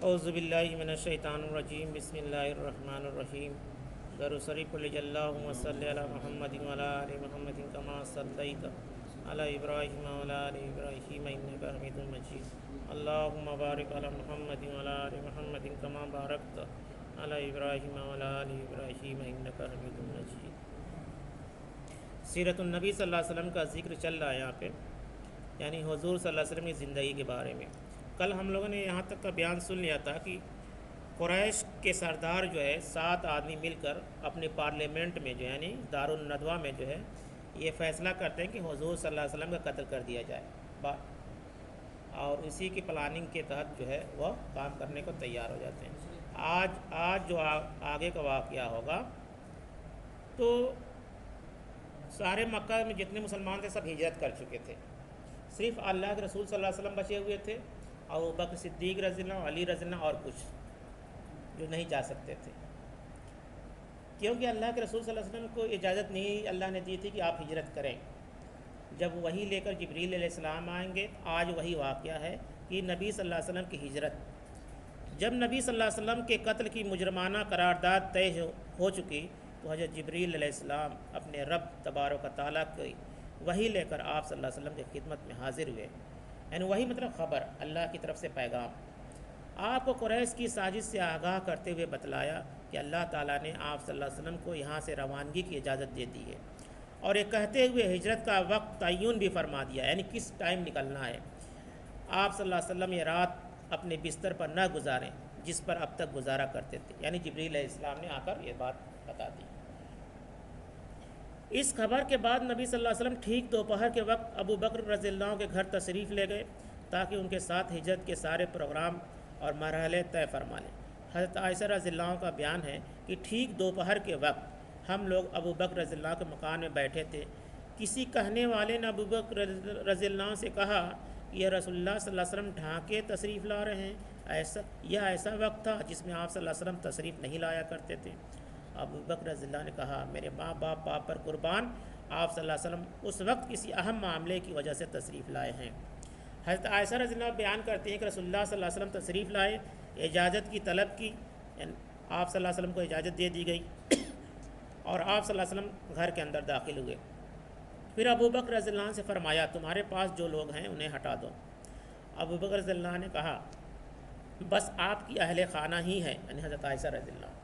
اعوذ باللہ من الشیطان الرجیم بسم اللہ الرحمن الرحیم درود شریف پڑھ لیجیے اللہم صلی علی محمد وعلی آل محمد کما صلیت علی ابراہیم وعلی آل ابراہیم انک حمید مجید اللہم بارک علی محمد وعلی آل محمد کما بارکت علی ابراہیم وعلی آل ابراہیم انک حمید مجید۔ سیرت النبی صلی اللہ علیہ وسلم کا ذکر چل رہا ہے یہاں پہ، یعنی حضور صلی اللہ علیہ وسلم کی زندگی کے بارے میں۔ کل ہم لوگوں نے یہاں تک کا بیان سن لیا تھا کہ قریش کے سردار جو ہے 7 آدمی مل کر اپنے پارلیمنٹ میں جو ہے یعنی دارالندوہ میں جو ہے یہ فیصلہ کرتے ہیں کہ حضور صلی اللہ علیہ وسلم کا قتل کر دیا جائے، اور اسی کی پلاننگ کے تحت جو ہے وہ کام کرنے کو تیار ہو جاتے ہیں۔ آج جو آگے کا واقعہ ہوگا تو سارے مکہ میں جتنے مسلمان تھے سب ہجرت کر چکے تھے، صرف اللہ کے رسول صلی اللہ علیہ وسلم بچے ہوئے تھے، ابو بکر صدیق رضی اللہ، علی رضی اللہ اور کچھ جو نہیں جا سکتے تھے، کیونکہ اللہ کے رسول صلی اللہ علیہ وسلم کو اجازت نہیں اللہ نے دی تھی کہ آپ ہجرت کریں۔ جب وہی لے کر جبریل علیہ السلام آئیں گے، آج وہی واقعہ ہے کہ نبی صلی اللہ علیہ وسلم کی ہجرت، جب نبی صلی اللہ علیہ وسلم کے قتل کی مجرمانہ قرارداد طے ہو چکی تو حضرت جبریل علیہ السلام اپنے رب تبارک و تعالیٰ کی وہی لے کر آپ صلی اللہ علیہ وسلم کی خدمت میں حاضر ہوئے، یعنی وہی مطلب خبر، اللہ کی طرف سے پیغام۔ آپ کو قریش کی سازش سے آگاہ کرتے ہوئے بتلایا کہ اللہ تعالیٰ نے آپ صلی اللہ علیہ وسلم کو یہاں سے روانگی کی اجازت دے دی ہے، اور یہ کہتے ہوئے ہجرت کا وقت تعین بھی فرما دیا، یعنی کس ٹائم نکلنا ہے۔ آپ صلی اللہ علیہ وسلم یہ رات اپنے بستر پر نہ گزاریں جس پر اب تک گزارا کرتے تھے، یعنی جبریل علیہ السلام نے آ کر یہ بات بتا دی۔ اس خبر کے بعد نبی صلی اللہ علیہ وسلم ٹھیک دوپہر کے وقت ابو بکر رضی اللہ عنہ کے گھر تشریف لے گئے تاکہ ان کے ساتھ ہجرت کے سارے پروگرام اور مرحلے طے فرما لیں۔ حضرت عائشہ رضی اللہ عنہ کا بیان ہے کہ ٹھیک دوپہر کے وقت ہم لوگ ابو بکر رضی اللہ عنہ کے مکان میں بیٹھے تھے، کسی کہنے والے نے ابو بکر رضی اللہ عنہ سے کہا کہ یہ رسول اللہ صلی اللہ علیہ وسلم ڈھانکے تشریف لا رہے ہیں، ایسا وقت تھا جس میں آپ صلی اللہ علیہ وسلم تشریف نہیں لایا کرتے تھے۔ ابو بکر رضی اللہ نے کہا، میرے ماں باپ پر قربان، آپ صلی اللہ علیہ وسلم اس وقت کسی اہم معاملے کی وجہ سے تشریف لائے ہیں۔ حضرت عائشہ رضی اللہ بیان کرتے ہیں کہ رسول اللہ صلی اللہ علیہ وسلم تشریف لائے، اجازت کی طلب کی، آپ صلی اللہ علیہ وسلم کو اجازت دے دی گئی اور آپ صلی اللہ علیہ وسلم گھر کے اندر داخل ہوئے۔ پھر ابو بکر رضی اللہ عنہ سے فرمایا، تمہارے پاس جو لوگ ہیں انہیں ہٹا دو۔ ابو بکر رضی اللہ عنہ نے کہا، بس آپ کی اہل خانہ ہی ہے، یعنی حضرت عائشہ رضی اللہ عنہ۔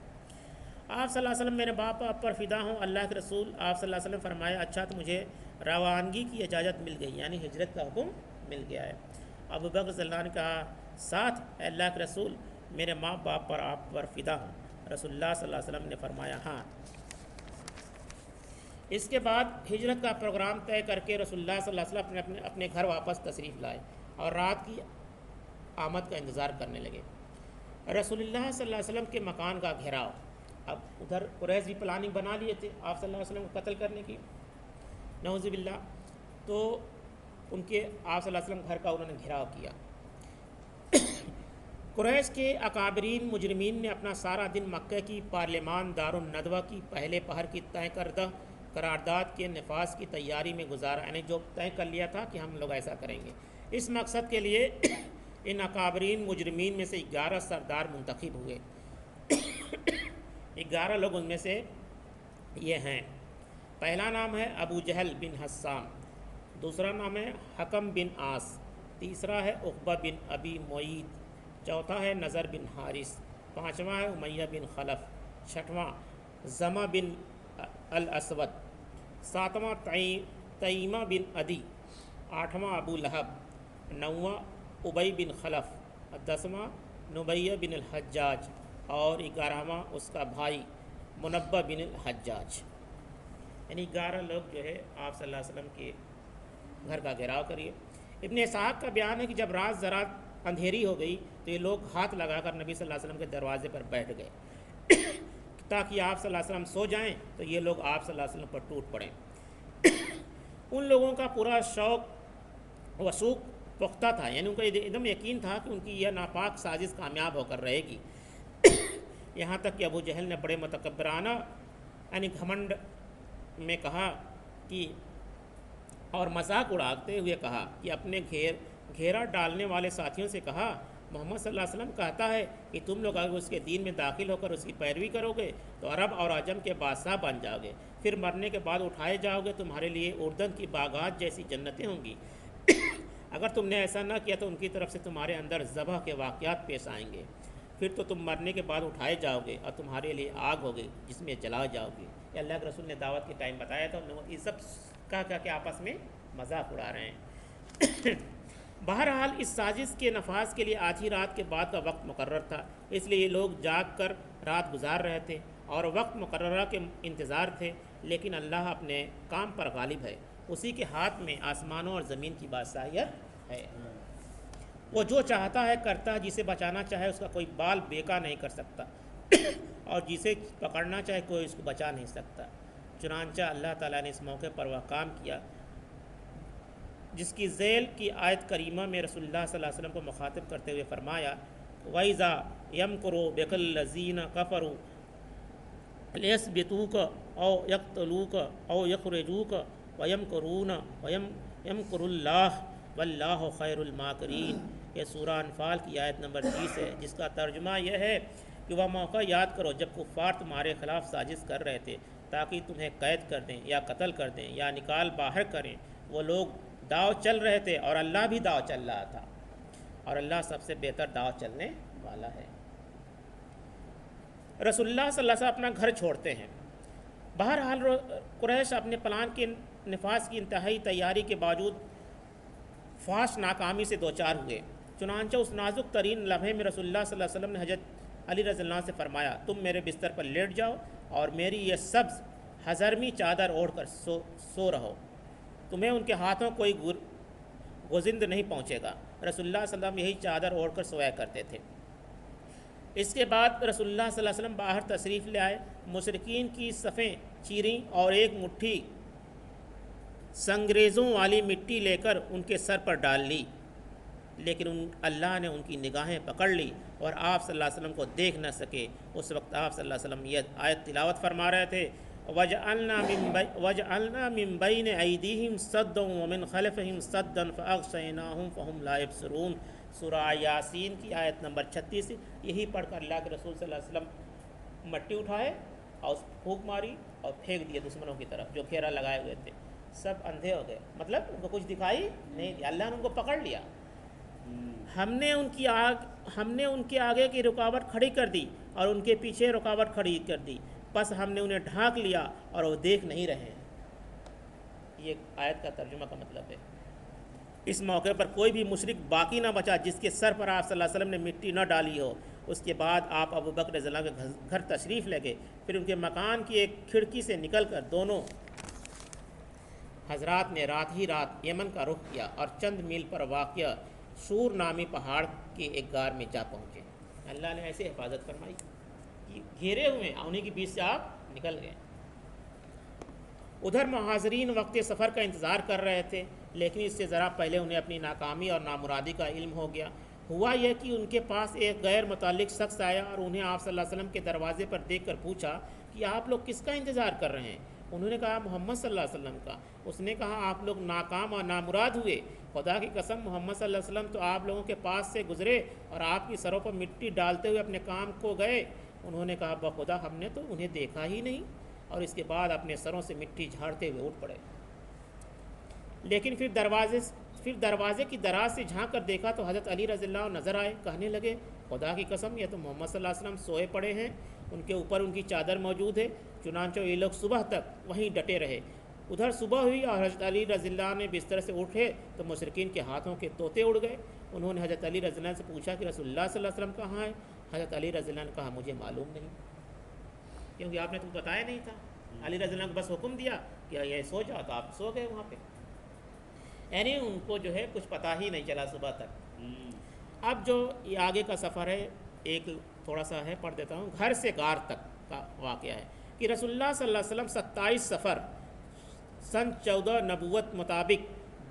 آپ صلی اللہ علیہ وسلم، میرے باپ پر فدا ہوں، اللہ کے رسول آپ صلی اللہ علیہ وسلم فرمایا، اچھا تو مجھے روانگی کی اجازت مل گئی، یعنی ہجرت کا حکم مل گیا ہے۔ ابو بکر صلی اللہ عنہ نے کہا، ساتھ اللہ کے رسول، میرے ماں باپ پر آپ پر فدا ہوں۔ رسول اللہ صلی اللہ علیہ وسلم نے فرمایا، ہاں۔ اس کے بعد ہجرت کا پروگرام طے کر کے رسول اللہ صلی اللہ علیہ وسلم اپنے گھر واپس تشریف لائے اور رات کی آمد کا انتظار کرنے لگے۔ رسول اللہ صلی اللہ علیہ وسلم کے مکان کا گھیراؤ، اب ادھر قریش بھی پلاننگ بنا لیے تھے آپ صلی اللہ علیہ وسلم کو قتل کرنے کی، نعوذ باللہ، تو ان کے آپ صلی اللہ علیہ وسلم گھر کا انہوں نے گھیراؤ کیا۔ قریش کے اکابرین مجرمین نے اپنا سارا دن مکہ کی پارلیمان دارالندوہ کی پہلے پہر کی طے کردہ قرارداد کے نفاذ کی تیاری میں گزارا، یعنی جو طے کر لیا تھا کہ ہم لوگ ایسا کریں گے۔ اس مقصد کے لیے ان اکابرین مجرمین میں سے 11 سردار منتخب ہوئے۔ 11 لوگ ان میں سے یہ ہیں، پہلا نام ہے ابو جہل بن حسام، دوسرا نام ہے حکم بن عاص، تیسرا ہے عقبہ بن ابی معیط، چوتھا ہے نضر بن حارث، پانچواں ہے امیہ بن خلف، چھٹواں زمہ بن الاسود، ساتواں تیمہ بن عدی، آٹھواں ابو لہب، نواں ابی بن خلف، 10واں نبیہ بن الحجاج، اور 11واں اس کا بھائی منبہ بن الحجاج، یعنی 11 لوگ جو ہے آپ صلی اللہ علیہ وسلم کے گھر کا گھیراؤ کریے۔ ابن اسحاق کا بیان ہے کہ جب رات ذرا اندھیری ہو گئی تو یہ لوگ ہاتھ لگا کر نبی صلی اللہ علیہ وسلم کے دروازے پر بیٹھ گئے تاکہ آپ صلی اللہ علیہ وسلم سو جائیں تو یہ لوگ آپ صلی اللہ علیہ وسلم پر ٹوٹ پڑیں۔ ان لوگوں کا پورا شوق وثوق پختہ تھا، یعنی ان کا ایک دم یقین تھا کہ ان کی یہ ناپاک سازش کامیاب ہو کر رہے گی۔ یہاں تک کہ ابو جہل نے بڑے متکبرانہ یعنی گھمنڈ میں کہا کہ اور مذاق اڑاتے ہوئے کہا کہ اپنے گھیرا ڈالنے والے ساتھیوں سے کہا محمد صلی اللہ علیہ وسلم کہتا ہے کہ تم لوگ اگر اس کے دین میں داخل ہو کر اس کی پیروی کرو گے تو عرب اور عجم کے بادشاہ بن جاؤ گے، پھر مرنے کے بعد اٹھائے جاؤ گے، تمہارے لیے اردن کی باغات جیسی جنتیں ہوں گی۔ اگر تم نے ایسا نہ کیا تو ان کی طرف سے تمہارے اندر ذبح کے واقعات پیش آئیں گے، پھر تو تم مرنے کے بعد اٹھائے جاؤ گے اور تمہارے لیے آگ ہوگی جس میں جلا جاؤ گے۔ یہ اللہ کے رسول نے دعوت کے ٹائم بتایا تھا، یہ سب کہا کہ آپس میں مذاق اڑا رہے ہیں۔ بہرحال اس سازش کے نفاذ کے لیے آدھی رات کے بعد کا وقت مقرر تھا، اس لیے یہ لوگ جاگ کر رات گزار رہے تھے اور وقت مقررہ کے انتظار تھے، لیکن اللہ اپنے کام پر غالب ہے، اسی کے ہاتھ میں آسمانوں اور زمین کی بادشاہیت ہے۔ وہ جو چاہتا ہے کرتا ہے، جسے بچانا چاہے اس کا کوئی بال بیکا نہیں کر سکتا اور جسے پکڑنا چاہے کوئی اس کو بچا نہیں سکتا۔ چنانچہ اللہ تعالیٰ نے اس موقع پر وہ کام کیا جس کی ذیل کی آیت کریمہ میں رسول اللہ صلی اللہ علیہ وسلم کو مخاطب کرتے ہوئے فرمایا، وَإِذَا يَمْكُرُ بِكَ الَّذِينَ كَفَرُوا لِيَثْبِتُوكَ أَوْ يَقْتُلُوكَ أَوْ يَخْرِجُوكَ وَيَمْكُرُونَ وَيَمْكُرُ اللَّهُ وَاللَّهُ خَيْرُ الْمَاكِرِينَ۔ یہ سورہ انفال کی آیت نمبر 30 ہے، جس کا ترجمہ یہ ہے کہ وہ موقع یاد کرو جب کفار تمہارے خلاف سازش کر رہے تھے تاکہ تمہیں قید کر دیں یا قتل کر دیں یا نکال باہر کریں۔ وہ لوگ داؤ چل رہے تھے اور اللہ بھی داؤ چل رہا تھا، اور اللہ سب سے بہتر داؤ چلنے والا ہے۔ رسول اللہ صلی اللہ علیہ وسلم اپنا گھر چھوڑتے ہیں۔ بہرحال قریش اپنے پلان کے نفاذ کی انتہائی تیاری کے باوجود فاش ناکامی سے دوچار ہوئے۔ چنانچہ اس نازک ترین لمحے میں رسول اللہ صلی اللہ علیہ وسلم نے حضرت علی رضی اللہ عنہ سے فرمایا، تم میرے بستر پر لیٹ جاؤ اور میری یہ سبز ہزرمی چادر اوڑھ کر سو رہو، تمہیں ان کے ہاتھوں کوئی گزند نہیں پہنچے گا۔ رسول اللہ صلی اللہ علیہ وسلم یہی چادر اوڑھ کر سویا کرتے تھے۔ اس کے بعد رسول اللہ صلی اللہ علیہ وسلم باہر تشریف لے آئے، مشرکین کی صفیں چیریں اور ایک مٹھی سنگریزوں والی مٹی لے کر ان کے سر پر ڈال لی، لیکن اللہ نے ان کی نگاہیں پکڑ لی اور آپ صلی اللہ علیہ وسلم کو دیکھ نہ سکے۔ اس وقت آپ صلی اللہ علیہ وسلم یہ آیت تلاوت فرما رہے تھے، وَجَعَلْنَا مِن بَيْنِ أَيْدِيهِمْ سَدًّا وَمِنْ خَلْفِهِمْ سَدًّا فَأَغْشَيْنَاهُمْ فَهُمْ لَا يَبْصِرُونَ۔ سورہ یاسین کی آیت نمبر 36، یہی پڑھ کر اللہ کے رسول صلی اللہ علیہ وسلم مٹی اٹھائے اور پھونک ماری اور پھینک دیے دشمنوں کی طرف جو گھیرا لگائے ہوئے تھے، سب اندھے ہو گئے، مطلب ان کو کچھ دکھائی نہیں دیا، اللہ نے ان کو پکڑ لیا۔ ہم نے ان کے آگے کی رکاوٹ کھڑی کر دی اور ان کے پیچھے رکاوٹ کھڑی کر دی، پس ہم نے انہیں ڈھانک لیا اور وہ دیکھ نہیں رہے۔ یہ آیت کا ترجمہ کا مطلب ہے۔ اس موقع پر کوئی بھی مشرک باقی نہ بچا جس کے سر پر آپ صلی اللہ علیہ وسلم نے مٹی نہ ڈالی ہو۔ اس کے بعد آپ ابو بکر رضی اللہ عنہ کے گھر تشریف لے گئے، پھر ان کے مکان کی ایک کھڑکی سے نکل کر دونوں حضرات نے رات ہی رات یمن کا رخ کیا اور چند میل پر واقع سور نامی پہاڑ کے ایک غار میں جا پہنچے۔ اللہ نے ایسے حفاظت فرمائی، گھیرے ہوئے انہیں کے بیچ سے آپ نکل گئے۔ ادھر مہاجرین وقت سفر کا انتظار کر رہے تھے، لیکن اس سے ذرا پہلے انہیں اپنی ناکامی اور نامرادی کا علم ہو گیا۔ ہوا یہ کہ ان کے پاس ایک غیر متعلق شخص آیا اور انہیں آپ صلی اللہ علیہ وسلم کے دروازے پر دیکھ کر پوچھا کہ آپ لوگ کس کا انتظار کر رہے ہیں؟ انہوں نے کہا محمد صلی اللہ علیہ وسلم کا۔ اس نے کہا آپ لوگ ناکام اور نامراد ہوئے، خدا کی قسم محمد صلی اللہ علیہ وسلم تو آپ لوگوں کے پاس سے گزرے اور آپ کی سروں پر مٹی ڈالتے ہوئے اپنے کام کو گئے۔ انہوں نے کہا بخدا ہم نے تو انہیں دیکھا ہی نہیں، اور اس کے بعد اپنے سروں سے مٹی جھاڑتے ہوئے اٹھ پڑے۔ لیکن پھر دروازے کی دراز سے جھانک کر دیکھا تو حضرت علی رضی اللہ عنہ نظر آئے، کہنے لگے خدا کی قسم یہ تو محمد صلی اللہ علیہ وسلم سوئے پڑے ہیں، ان کے اوپر ان کی چادر موجود ہے۔ چنانچہ یہ لوگ صبح تک وہیں ڈٹے رہے۔ ادھر صبح ہوئی اور حضرت علی رضی اللہ عنہ بستر سے اٹھے تو مشرکین کے ہاتھوں کے طوطے اڑ گئے۔ انہوں نے حضرت علی رضی اللہ عنہ سے پوچھا کہ رسول اللہ صلی اللہ علیہ وسلم کہاں ہے؟ حضرت علی رضی اللہ عنہ نے کہا مجھے معلوم نہیں، کیونکہ آپ نے تو بتایا نہیں تھا۔ علی رضی اللہ عنہ کو بس حکم دیا کہ یہ سو جاؤ، تو آپ سو گئے وہاں پہ، یعنی ان کو جو ہے کچھ پتہ ہی نہیں چلا صبح تک۔ اب جو یہ آگے کا سفر ہے ایک تھوڑا سا ہے پڑھ دیتا ہوں۔ گھر سے غار تک کا واقعہ ہے کہ رسول اللہ صلی اللہ علیہ وسلم 27 سفر سن 14 نبوت مطابق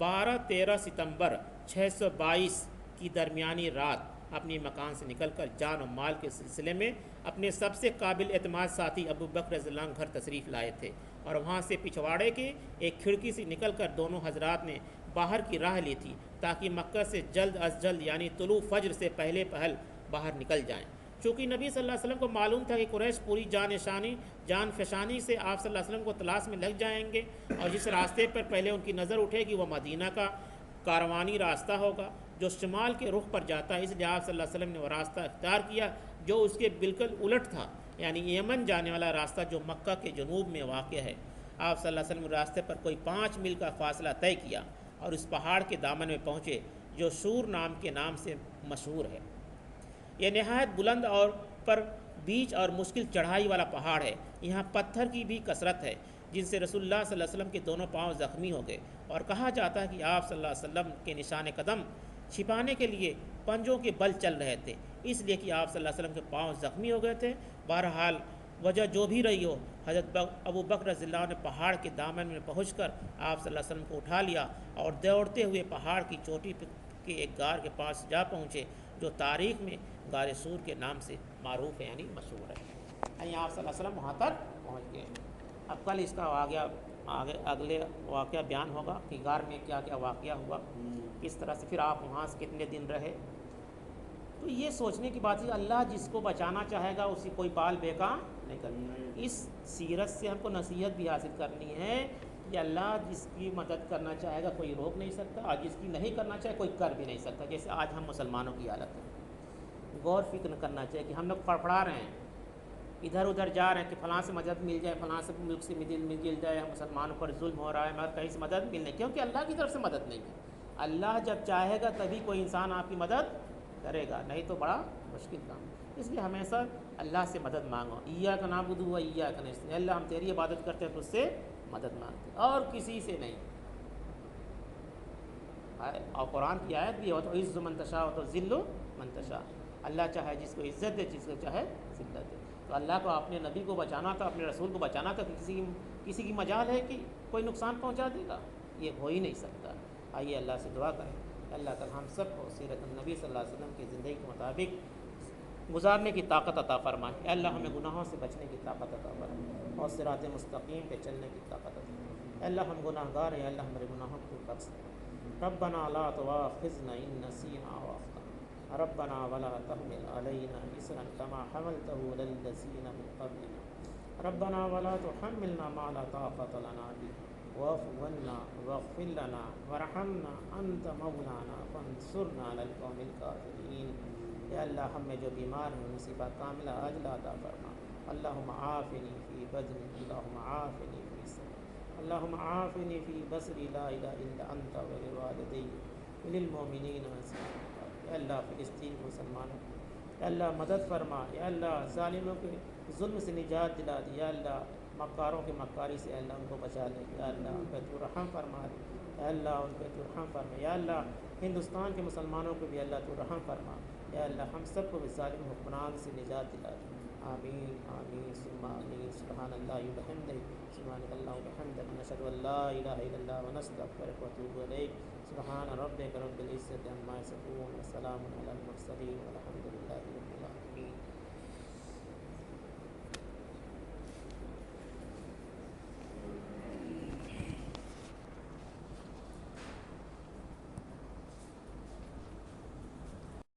12-13 ستمبر 622 کی درمیانی رات اپنی مکان سے نکل کر جان و مال کے سلسلے میں اپنے سب سے قابل اعتماد ساتھی ابو بکر رضی اللہ عنہ گھر تشریف لائے تھے، اور وہاں سے پچھواڑے کے ایک کھڑکی سے نکل کر دونوں حضرات نے باہر کی راہ لی تھی تاکہ مکہ سے جلد از جلد یعنی طلوع فجر سے پہلے پہل باہر نکل جائیں۔ چونکہ نبی صلی اللہ علیہ وسلم کو معلوم تھا کہ قریش پوری جان فشانی سے آپ صلی اللہ علیہ وسلم کو تلاش میں لگ جائیں گے، اور جس راستے پر پہلے ان کی نظر اٹھے گی وہ مدینہ کا کاروانی راستہ ہوگا جو شمال کے رخ پر جاتا ہے، اس لیے آپ صلی اللہ علیہ وسلم نے وہ راستہ اختیار کیا جو اس کے بالکل الٹ تھا، یعنی یمن جانے والا راستہ جو مکہ کے جنوب میں واقع ہے۔ آپ صلی اللہ علیہ وسلم راستے پر کوئی 5 میل کا فاصلہ طے کیا اور اس پہاڑ کے دامن میں پہنچے جو سور نام کے نام سے مشہور ہے۔ یہ نہایت بلند اور پر بیچ اور مشکل چڑھائی والا پہاڑ ہے۔ یہاں پتھر کی بھی کثرت ہے جن سے رسول اللہ صلی اللہ علیہ وسلم کے دونوں پاؤں زخمی ہو گئے، اور کہا جاتا ہے کہ آپ صلی اللہ علیہ وسلم کے نشان قدم چھپانے کے لیے پنجوں کے بل چل رہے تھے، اس لیے کہ آپ صلی اللہ علیہ وسلم کے پاؤں زخمی ہو گئے تھے۔ بہرحال وجہ جو بھی رہی ہو، حضرت ابو بکر رضی اللہ عنہ نے پہاڑ کے دامن میں پہنچ کر آپ صلی اللہ علیہ وسلم کو اٹھا لیا اور دوڑتے ہوئے پہاڑ کی چوٹی کے ایک غار کے پاس جا پہنچے جو تاریخ میں غار سور کے نام سے معروف ہے، یعنی مشہور ہے۔ آپ صلی اللہ علیہ وسلم وہاں تک پہنچ گئے۔ اب کل اس کا اگلے واقعہ بیان ہوگا کہ غار میں کیا کیا واقعہ ہوا، کس طرح سے پھر آپ وہاں سے کتنے دن رہے۔ تو یہ سوچنے کی بات ہے، اللہ جس کو بچانا چاہے گا اسی کوئی بال بیکار نہیں کرنا۔ اس سیرت سے ہم کو نصیحت بھی حاصل کرنی ہے کہ اللہ جس کی مدد کرنا چاہے گا کوئی روک نہیں سکتا، اور جس کی نہیں کرنا چاہے کوئی کر بھی نہیں سکتا۔ جیسے آج ہم مسلمانوں کی حالت ہے، غور فکر کرنا چاہیے کہ ہم لوگ فڑفڑا رہے ہیں، ادھر ادھر جا رہے ہیں کہ فلاں سے مدد مل جائے، فلاں سے ملک سے مل جائے، مسلمانوں پر ظلم ہو رہا ہے مگر کہیں سے مدد مل نہیں، کیونکہ اللہ کی طرف سے مدد نہیں ہے۔ اللہ جب چاہے گا تبھی کوئی انسان آپ کی مدد کرے گا، نہیں تو بڑا مشکل کام۔ اس لیے ہمیشہ اللہ سے مدد مانگو، ایاک نعبد و ایاک نستعین، اللہ ہم تیری عبادت کرتے ہیں تو اس سے مدد مانگتے ہیں اور کسی سے نہیں۔ اور قرآن کی آیت بھی ہو تو عز من تشاء و تذل من تشاء، اللہ چاہے جس کو عزت دے، جس کو چاہے ذلت دے۔ تو اللہ کو اپنے نبی کو بچانا تھا، اپنے رسول کو بچانا تھا، کسی کی مجال ہے کہ کوئی نقصان پہنچا دے گا؟ یہ ہو ہی نہیں سکتا۔ آئیے اللہ سے دعا کریں، اللہ تعالی ہم سب کو سیرت النبی صلی اللہ علیہ وسلم کی زندگی کے مطابق گزارنے کی طاقت عطا فرمائے۔ اے اللہ ہمیں گناہوں سے بچنے کی طاقت عطا فرمائے اور صراط مستقیم پہ چلنے کی طاقت عطا فرمائے۔ اے اللہ ہم گناہ گار ہیں، اے اللہ ہمارے گناہوں کو بخش دے۔ ربنا لا تؤاخذنا ان نسینا او اخطأنا ربنا ولا تحمل علينا إصرا كما حملته على الذين من قبلنا ربنا ولا تحملنا ما لا طاقة لنا به واعف عنا واغفر لنا وارحمنا انت مولانا فانصرنا على القوم الكافرين۔ یا اللہ ہم میں جو بیمار ہیں ان شفا کاملہ عاجلہ عطا فرما۔ اللہم عافنی فی بدنی، اللہم عافنی فی سمعی، اللہم عافنی فی بصری، لا الہ الا انت ولوالدی وللمؤمنین والمؤمنات۔ یا اللہ فلسطین مسلمانوں، یا اللہ مدد فرما، یا اللہ ظالموں کے ظلم سے نجات دلا دی، یا اللہ مکاروں کے مکاری سے اللہ ان کو بچا لے، یا اللہ ان پہ تو رحم فرما دے، یا اللہ ان پہ تو رحم فرما، یا اللہ ہندوستان کے مسلمانوں کو بھی اللہ تو رحم فرما، یا اللہ ہم سب کو بھی ظالم حکمران سے نجات دلا دے۔ آمین آمین ثم آمین۔ سبحان اللہ و بحمدہ، سبحانک اللہم و بحمدک، نشہد ان لا الہ الا اللہ ونستغفرک ونتوب الیک۔ سبحان ربک رب العزۃ عما یصفون وسلام علی المرسلین والحمد للہ۔